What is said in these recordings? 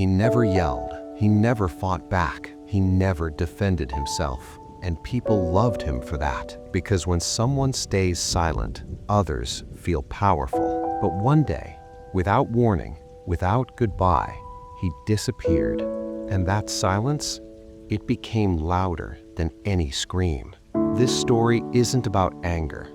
He never yelled. He never fought back. He never defended himself. And people loved him for that, because when someone stays silent, others feel powerful. But one day, without warning, without goodbye, he disappeared. And that silence, it became louder than any scream. This story isn't about anger.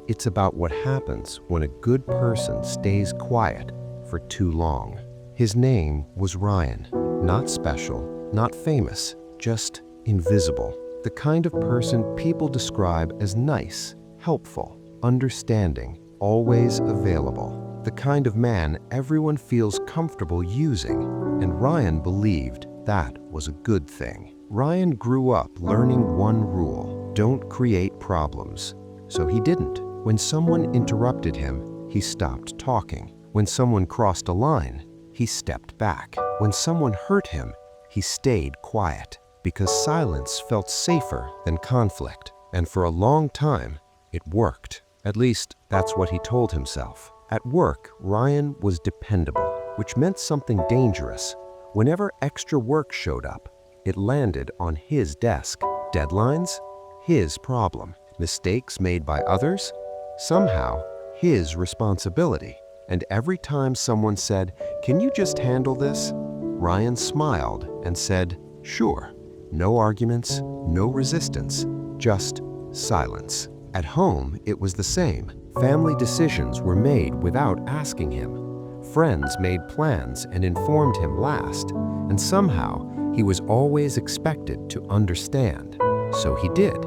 It's about what happens when a good person stays quiet for too long. His name was Ryan. Not special, not famous, just invisible. The kind of person people describe as nice, helpful, understanding, always available. The kind of man everyone feels comfortable using, and Ryan believed that was a good thing. Ryan grew up learning one rule: don't create problems. So he didn't. When someone interrupted him, he stopped talking. When someone crossed a line, he stepped back. When someone hurt him, he stayed quiet, because silence felt safer than conflict. And for a long time, it worked. At least, that's what he told himself. At work, Ryan was dependable, which meant something dangerous. Whenever extra work showed up, it landed on his desk. Deadlines? His problem. Mistakes made by others? Somehow, his responsibility. And every time someone said, "Can you just handle this?" Ryan smiled and said, "Sure." No arguments, no resistance, just silence. At home, it was the same. Family decisions were made without asking him. Friends made plans and informed him last, and somehow he was always expected to understand. So he did,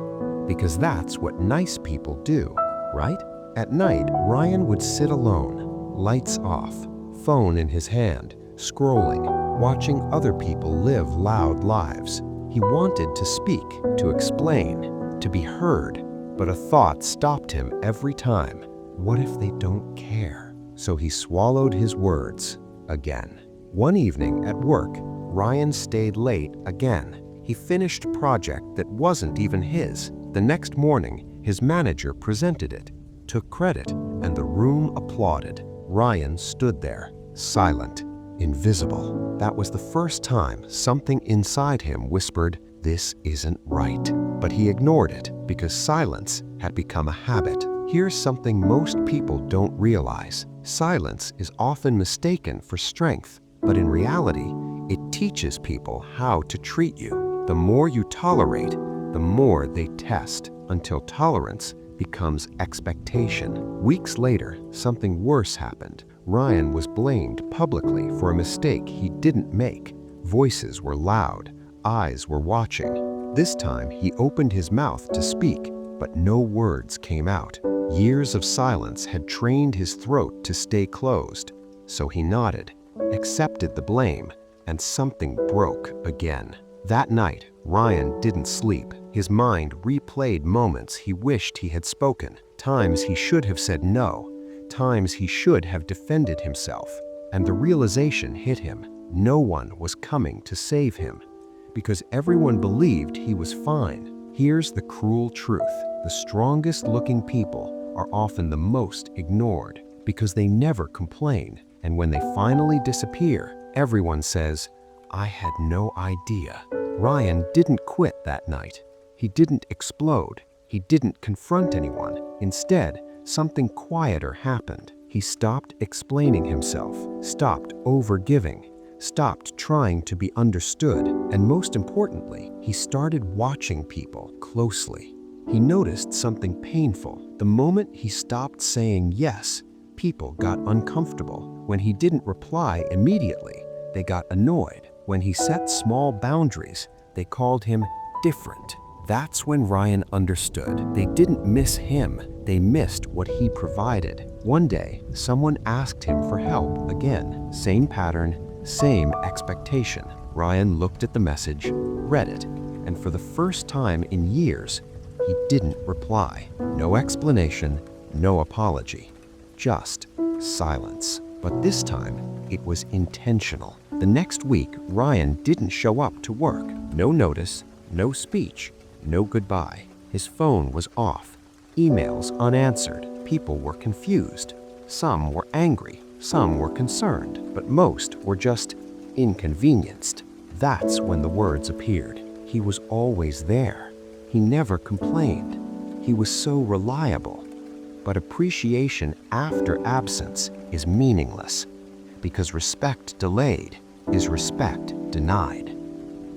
because that's what nice people do, right? At night, Ryan would sit alone, lights off, phone in his hand, scrolling, watching other people live loud lives. He wanted to speak, to explain, to be heard, but a thought stopped him every time. What if they don't care? So he swallowed his words again. One evening at work, Ryan stayed late again. He finished a project that wasn't even his. The next morning, his manager presented it, took credit, and the room applauded. Ryan stood there, silent, invisible. That was the first time something inside him whispered, "This isn't right." But he ignored it because silence had become a habit. Here's something most people don't realize. Silence is often mistaken for strength, but in reality, it teaches people how to treat you. The more you tolerate, the more they test, until tolerance becomes expectation. Weeks later, something worse happened. Ryan was blamed publicly for a mistake he didn't make. Voices were loud, eyes were watching. This time, he opened his mouth to speak, but no words came out. Years of silence had trained his throat to stay closed. So he nodded, accepted the blame, and something broke again. That night, Ryan didn't sleep. His mind replayed moments he wished he had spoken, times he should have said no, times he should have defended himself. And the realization hit him: no one was coming to save him, because everyone believed he was fine. Here's the cruel truth: the strongest looking people are often the most ignored, because they never complain. And when they finally disappear, everyone says, "I had no idea." Ryan didn't quit that night. He didn't explode. He didn't confront anyone. Instead, something quieter happened. He stopped explaining himself, stopped overgiving, stopped trying to be understood, and most importantly, he started watching people closely. He noticed something painful. The moment he stopped saying yes, people got uncomfortable. When he didn't reply immediately, they got annoyed. When he set small boundaries, they called him different. That's when Ryan understood. They didn't miss him, they missed what he provided. One day, someone asked him for help again. Same pattern, same expectation. Ryan looked at the message, read it, and for the first time in years, he didn't reply. No explanation, no apology, just silence. But this time, it was intentional. The next week, Ryan didn't show up to work. No notice, no speech, no goodbye. His phone was off, emails unanswered. People were confused. Some were angry, some were concerned, but most were just inconvenienced. That's when the words appeared. He was always there. He never complained. He was so reliable. But appreciation after absence is meaningless, because respect delayed is respect denied.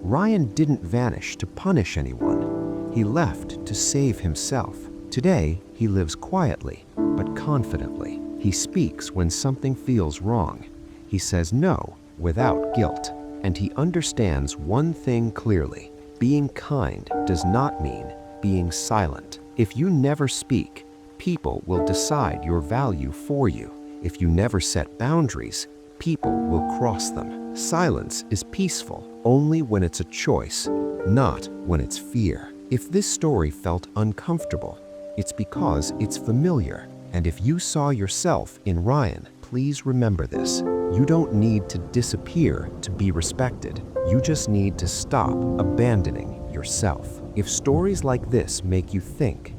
Ryan didn't vanish to punish anyone. He left to save himself. Today, he lives quietly, but confidently. He speaks when something feels wrong. He says no without guilt. And he understands one thing clearly: being kind does not mean being silent. If you never speak, people will decide your value for you. If you never set boundaries, people will cross them. Silence is peaceful only when it's a choice, not when it's fear. If this story felt uncomfortable, it's because it's familiar. And if you saw yourself in Ryan, please remember this. You don't need to disappear to be respected. You just need to stop abandoning yourself. If stories like this make you think,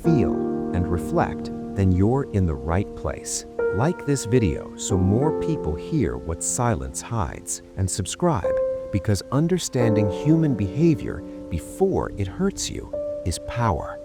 feel, and reflect, then you're in the right place. Like this video so more people hear what silence hides, and subscribe, because understanding human behavior before it hurts you is power.